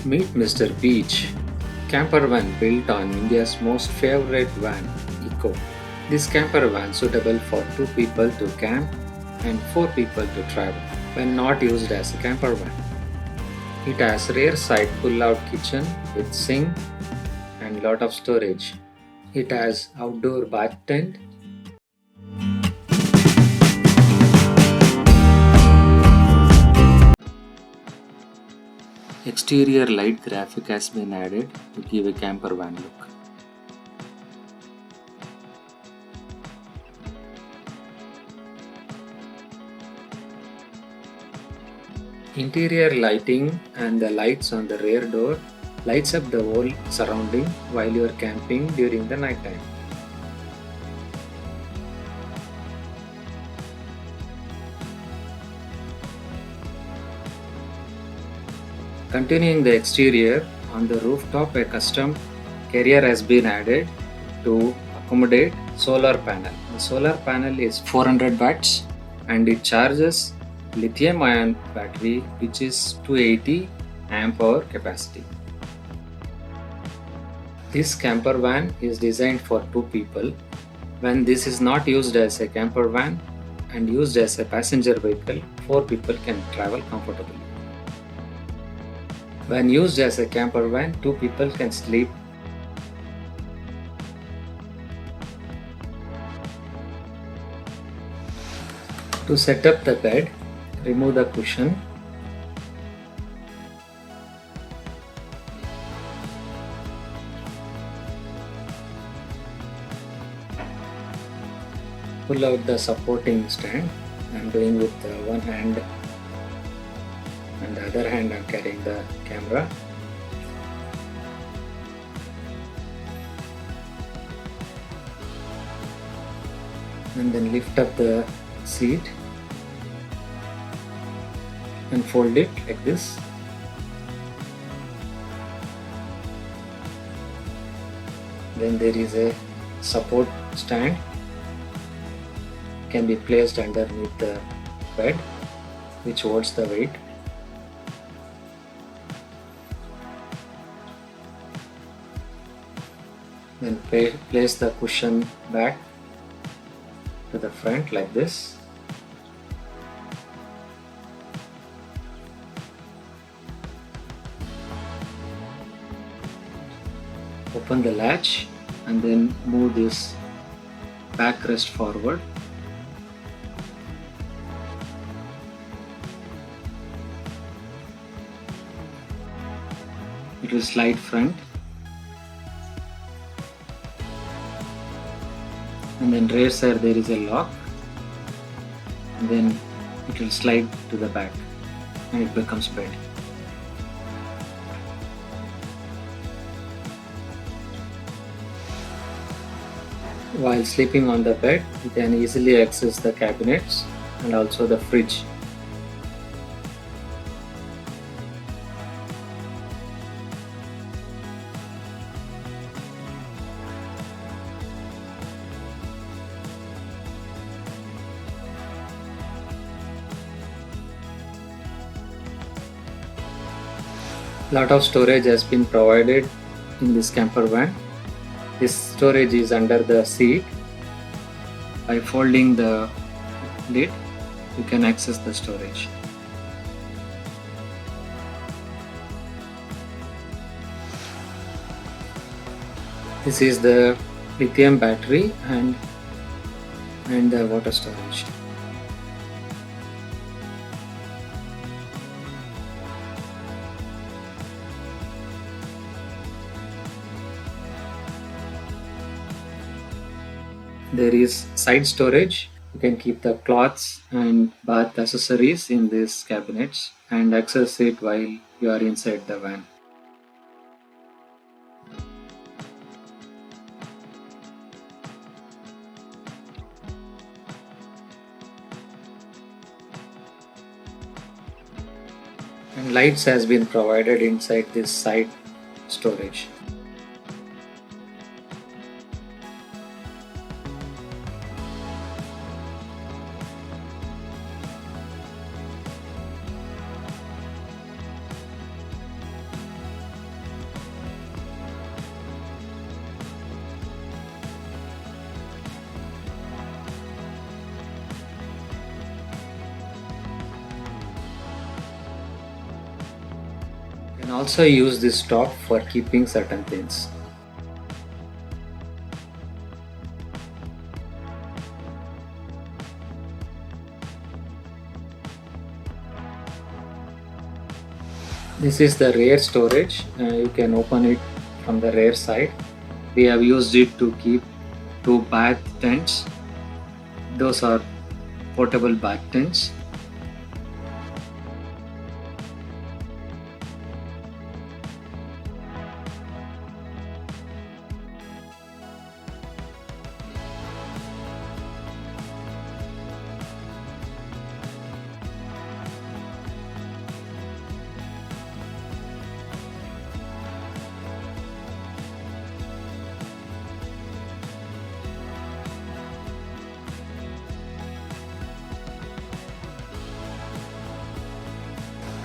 Meet Mr.Beach, camper van built on India's most favorite van, EECO. This camper van suitable for 2 people to camp and 4 people to travel when not used as a camper van. It has rear side pull-out kitchen with sink and lot of storage. It has outdoor bath tent. Exterior light graphic has been added to give a camper van look. Interior lighting and the lights on the rear door lights up the whole surrounding while you are camping during the night time. Continuing the exterior, on the rooftop a custom carrier has been added to accommodate solar panel. The solar panel is 400 watts and it charges lithium ion battery which is 280 amp hour capacity. This camper van is designed for 2 people. When this is not used as a camper van and used as a passenger vehicle, 4 people can travel comfortably. When used as a camper van, 2 people can sleep. To set up the bed, remove the cushion. Pull out the supporting stand. I am doing with one hand and the other hand I am carrying the camera. And then lift up the seat and fold it like this. Then there is a support stand, can be placed underneath the bed which holds the weight. Then place the cushion back to the front like this. Open the latch and then move this backrest forward. It will slide front. And then rear side there is a lock, and then it will slide to the back and it becomes bed. While sleeping on the bed, you can easily access the cabinets and also the fridge. Lot of storage has been provided in this camper van. This storage is under the seat. By folding the lid, you can access the storage. This is the lithium battery and the water storage. There is side storage. You can keep the cloths and bath accessories in these cabinets and access it while you are inside the van. And lights has been provided inside this side storage. can also use this top for keeping certain things. This is the rear storage. You can open it from the rear side. We have used it to keep two bath tents. Those are portable bath tents.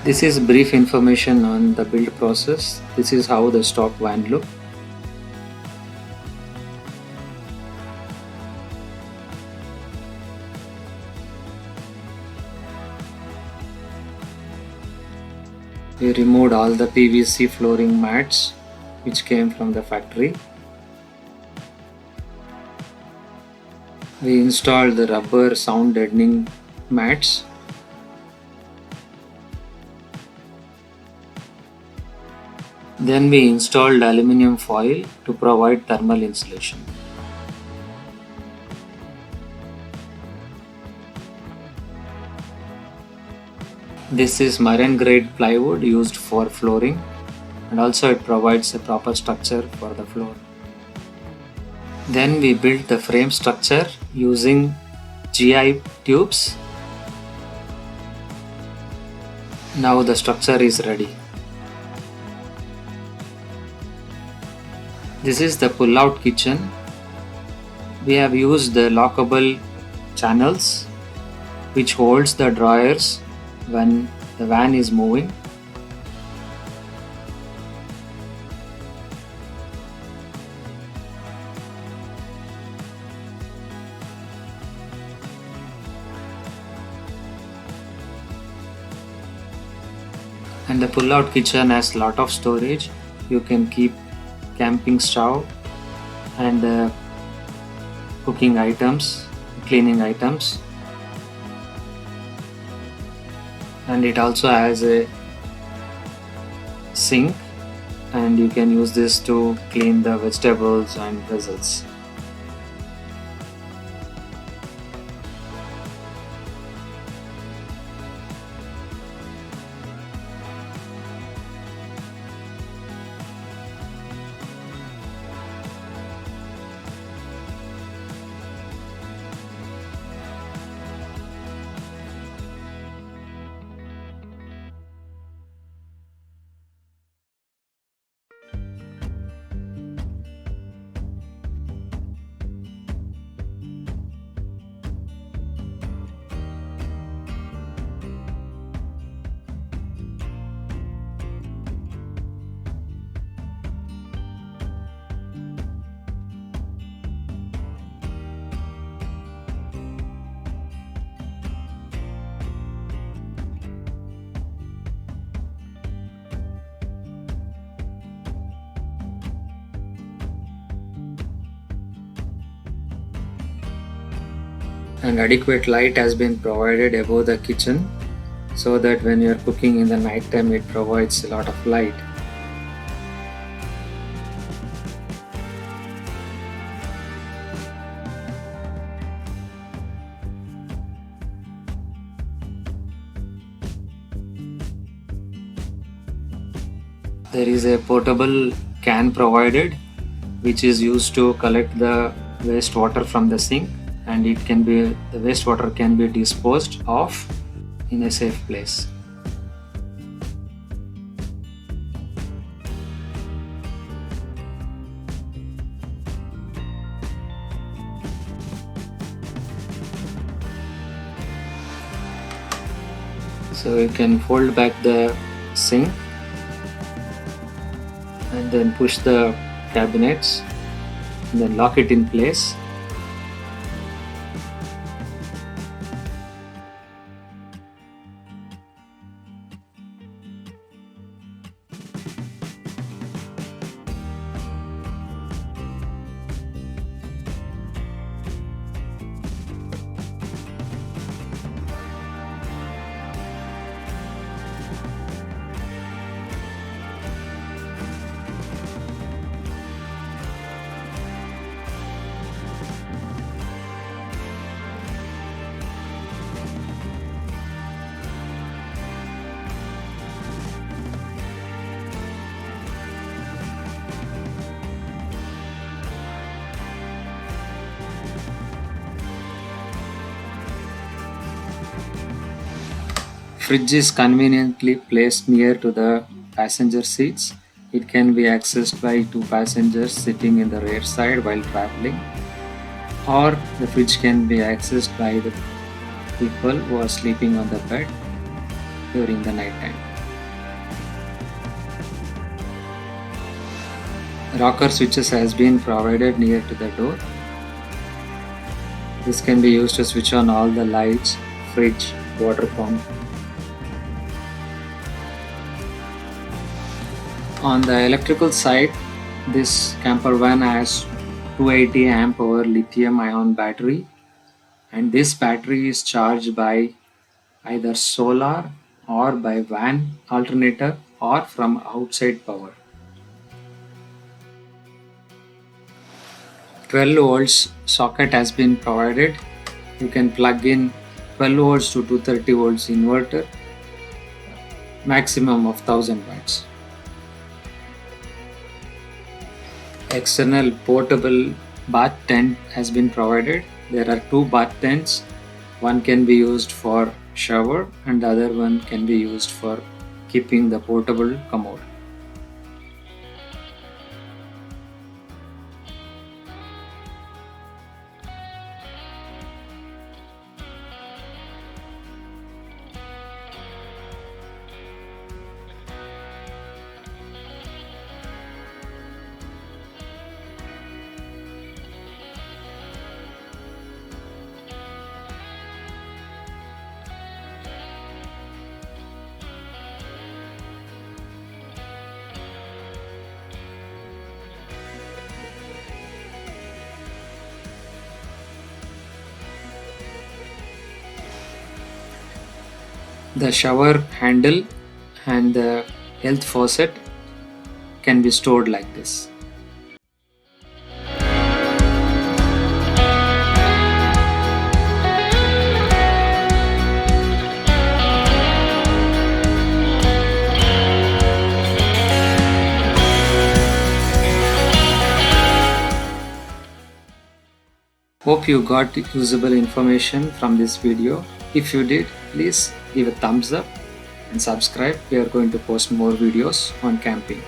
This is brief information on the build process. This is how the stock van looks. We removed all the PVC flooring mats which came from the factory. We installed the rubber sound deadening mats. Then we installed aluminum foil to provide thermal insulation. This is marine grade plywood used for flooring, and also it provides a proper structure for the floor. Then we built the frame structure using GI tubes. Now the structure is ready. This is the pull-out kitchen. We have used the lockable channels which holds the drawers when the van is moving. And the pull-out kitchen has lot of storage. You can keep camping stove and cooking items, cleaning items, and it also has a sink, and you can use this to clean the vegetables and vessels. And adequate light has been provided above the kitchen so that when you are cooking in the night time it provides a lot of light. There is a portable can provided which is used to collect the wastewater from the sink, and the wastewater can be disposed of in a safe place. So you can fold back the sink and then push the cabinets and then lock it in place. Fridge is conveniently placed near to the passenger seats. It can be accessed by two passengers sitting in the rear side while traveling, or the fridge can be accessed by the people who are sleeping on the bed during the night time. Rocker switches has been provided near to the door. This can be used to switch on all the lights, fridge, water pump. On the electrical side, this camper van has 280 amp hour lithium ion battery, and this battery is charged by either solar or by van alternator or from outside power. 12 volts socket has been provided. You can plug in 12 volts to 230 volts inverter, maximum of 1000 watts. External portable bath tent has been provided. There are two bath tents. One can be used for shower and the other one can be used for keeping the portable commode. The shower handle and the health faucet can be stored like this. Hope you got usable information from this video. If you did, please give a thumbs up and subscribe. We are going to post more videos on camping.